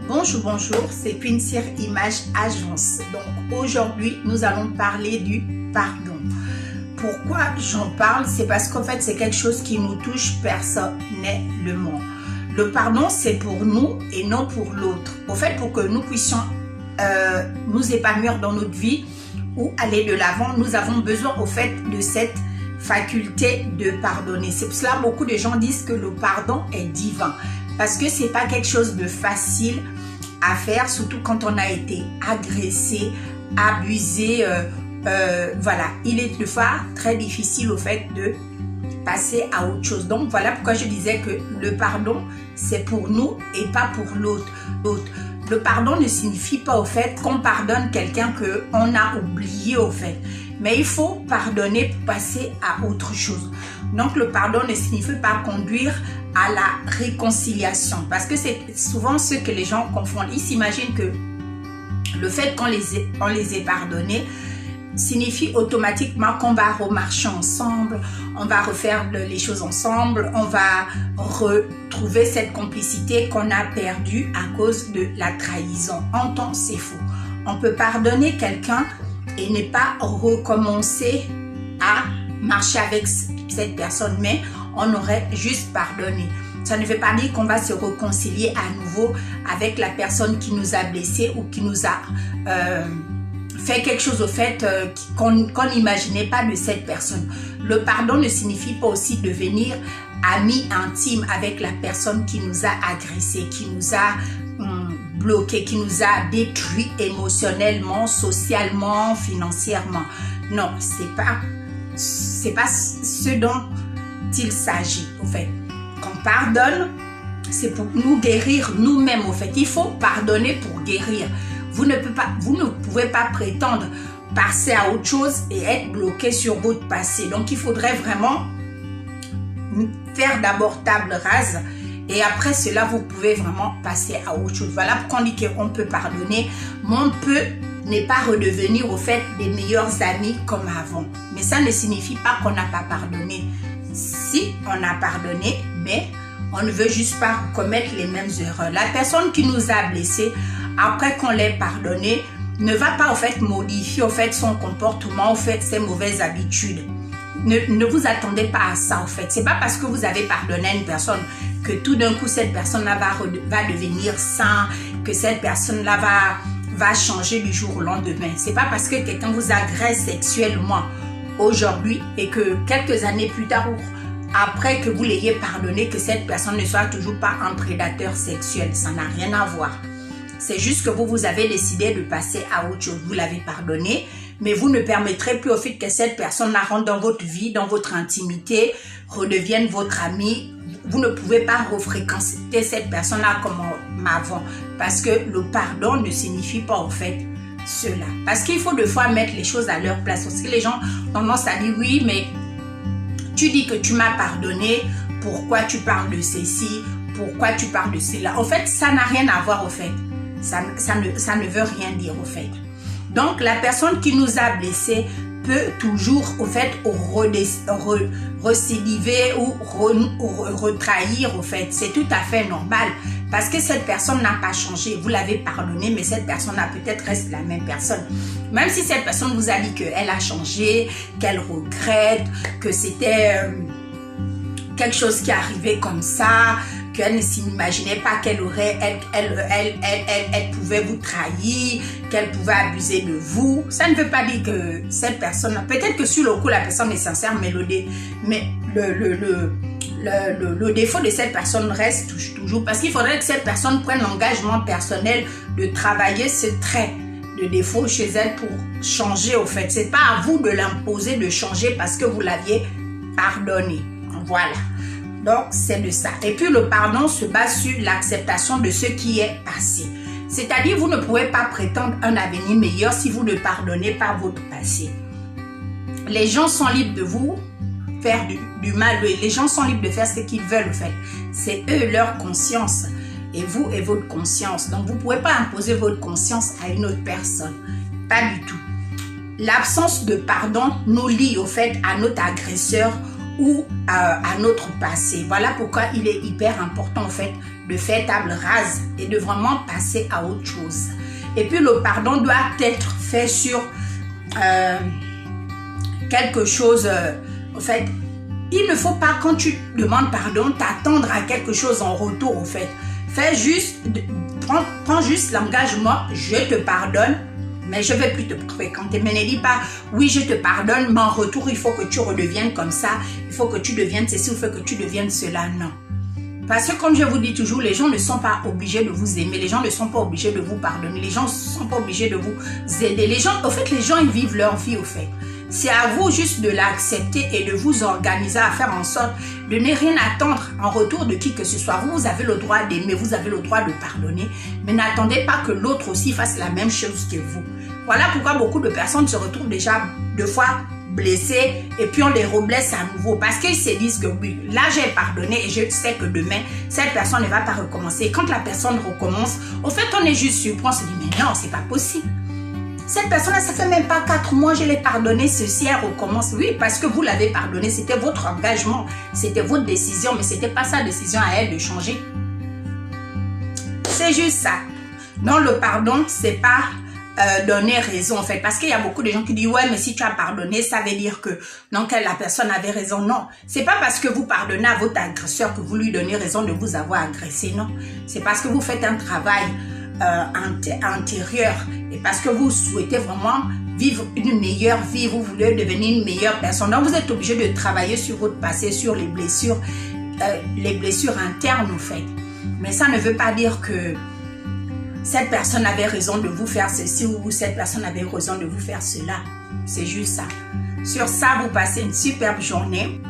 Bonjour, c'est Quincy Image Agence. Donc aujourd'hui, nous allons parler du pardon. Pourquoi j'en parle? C'est parce qu'en fait, c'est quelque chose qui nous touche personnellement. Le pardon, c'est pour nous et non pour l'autre. Au fait, pour que nous puissions nous épanouir dans notre vie ou aller de l'avant, nous avons besoin au fait de cette faculté de pardonner. C'est pour cela que beaucoup de gens disent que le pardon est divin. Parce que c'est pas quelque chose de facile à faire, surtout quand on a été agressé, abusé. Voilà, il est des fois très difficile au fait de passer à autre chose. Donc voilà pourquoi je disais que le pardon, c'est pour nous et pas pour l'autre. Le pardon ne signifie pas au fait qu'on pardonne quelqu'un qu'on a oublié au fait. Mais il faut pardonner pour passer à autre chose. Donc le pardon ne signifie pas conduire à la réconciliation. Parce que c'est souvent ce que les gens confondent. Ils s'imaginent que le fait qu'on les ait pardonnés signifie automatiquement qu'on va remarcher ensemble, on va refaire les choses ensemble, on va retrouver cette complicité qu'on a perdue à cause de la trahison. En temps, c'est faux. On peut pardonner quelqu'un et ne pas recommencer à marcher avec cette personne, mais on aurait juste pardonné. Ça ne veut pas dire qu'on va se réconcilier à nouveau avec la personne qui nous a blessés ou qui nous a fait quelque chose au fait qu'on n'imaginait pas de cette personne. Le pardon ne signifie pas aussi devenir ami intime avec la personne qui nous a agressés, qui nous a bloqué, qui nous a détruit émotionnellement, socialement, financièrement. Non, c'est pas ce dont il s'agit au fait. Qu'on pardonne, c'est pour nous guérir nous-mêmes au fait. Il faut pardonner pour guérir. Vous ne pouvez pas prétendre passer à autre chose et être bloqué sur votre passé. Donc, il faudrait vraiment faire d'abord table rase et après cela, vous pouvez vraiment passer à autre chose. Voilà pourquoi on dit qu'on peut pardonner, mais on peut ne pas redevenir au fait des meilleurs amis comme avant. Mais ça ne signifie pas qu'on n'a pas pardonné. Si on a pardonné, mais on ne veut juste pas commettre les mêmes erreurs. La personne qui nous a blessés, après qu'on l'ait pardonné, ne va pas au fait modifier au fait son comportement, au fait ses mauvaises habitudes. Ne vous attendez pas à ça au fait. C'est pas parce que vous avez pardonné à une personne que tout d'un coup cette personne-là va devenir sain, que cette personne-là va changer du jour au lendemain. C'est pas parce que quelqu'un vous agresse sexuellement aujourd'hui et que quelques années plus tard, après que vous l'ayez pardonné, que cette personne ne soit toujours pas un prédateur sexuel. Ça n'a rien à voir. C'est juste que vous avez décidé de passer à autre chose. Vous l'avez pardonné, mais vous ne permettrez plus au fait que cette personne rentre dans votre vie, dans votre intimité, redevienne votre ami. Vous ne pouvez pas refréquenter cette personne-là comme avant. Parce que le pardon ne signifie pas en fait cela. Parce qu'il faut des fois mettre les choses à leur place. Parce que les gens ont tendance à dire oui, mais tu dis que tu m'as pardonné, pourquoi tu parles de ceci, pourquoi tu parles de cela. En fait, ça n'a rien à voir au fait. Ça ne veut rien dire au fait. Donc, la personne qui nous a blessés peut toujours au fait récidiver ou retrahir au fait. C'est tout à fait normal parce que cette personne n'a pas changé. Vous l'avez pardonné, mais cette personne-là peut-être reste la même personne. Même si cette personne vous a dit qu'elle a changé, qu'elle regrette, que c'était quelque chose qui est arrivé comme ça, qu'elle ne s'imaginait pas qu'elle pouvait vous trahir, qu'elle pouvait abuser de vous. Ça ne veut pas dire que cette personne, peut-être que sur le coup la personne est sincère, mais le défaut de cette personne reste toujours, parce qu'il faudrait que cette personne prenne l'engagement personnel de travailler ce trait de défaut chez elle pour changer au fait. C'est pas à vous de l'imposer de changer parce que vous l'aviez pardonné. Voilà. Donc, c'est de ça. Et puis, le pardon se base sur l'acceptation de ce qui est passé. C'est-à-dire, vous ne pouvez pas prétendre un avenir meilleur si vous ne pardonnez pas votre passé. Les gens sont libres de vous faire du mal. Les gens sont libres de faire ce qu'ils veulent, en fait. C'est eux, leur conscience. Et vous et votre conscience. Donc, vous ne pouvez pas imposer votre conscience à une autre personne. Pas du tout. L'absence de pardon nous lie, au fait, à notre agresseur ou à notre passé. Voilà pourquoi il est hyper important en fait de faire table rase et de vraiment passer à autre chose. Et puis le pardon doit être fait sur quelque chose, en fait, il ne faut pas quand tu demandes pardon t'attendre à quelque chose en retour en fait. Fais juste, prends juste l'engagement, je te pardonne, mais je ne vais plus te fréquenter. Mais ne dis pas, oui je te pardonne, mais en retour il faut que tu redeviennes comme ça, il faut que tu deviennes ceci, il faut que tu deviennes cela, non. Parce que comme je vous dis toujours, les gens ne sont pas obligés de vous aimer, les gens ne sont pas obligés de vous pardonner, les gens ne sont pas obligés de vous aider. Les gens, au fait, les gens ils vivent leur vie au fait. C'est à vous juste de l'accepter et de vous organiser à faire en sorte de ne rien attendre en retour de qui que ce soit. Vous avez le droit d'aimer, vous avez le droit de pardonner, mais n'attendez pas que l'autre aussi fasse la même chose que vous. Voilà pourquoi beaucoup de personnes se retrouvent déjà deux fois blessés et puis on les reblesse à nouveau parce qu'ils se disent que oui, là j'ai pardonné et je sais que demain cette personne ne va pas recommencer. Et quand la personne recommence, au fait on est juste surpris, on se dit mais non, c'est pas possible. Cette personne-là, ça fait même pas 4 mois, je l'ai pardonné, ceci, elle recommence. Oui, parce que vous l'avez pardonné, c'était votre engagement, c'était votre décision, mais c'était pas sa décision à elle de changer. C'est juste ça. Non, le pardon, c'est pas donner raison en fait, parce qu'il y a beaucoup de gens qui disent ouais mais si tu as pardonné ça veut dire que non, que la personne avait raison. Non, c'est pas parce que vous pardonnez à votre agresseur que vous lui donnez raison de vous avoir agressé. Non, c'est parce que vous faites un travail antérieur et parce que vous souhaitez vraiment vivre une meilleure vie, vous voulez devenir une meilleure personne. Donc vous êtes obligé de travailler sur votre passé, sur les blessures internes en fait. Mais ça ne veut pas dire que cette personne avait raison de vous faire ceci ou cette personne avait raison de vous faire cela. C'est juste ça. Sur ça, vous passez une superbe journée.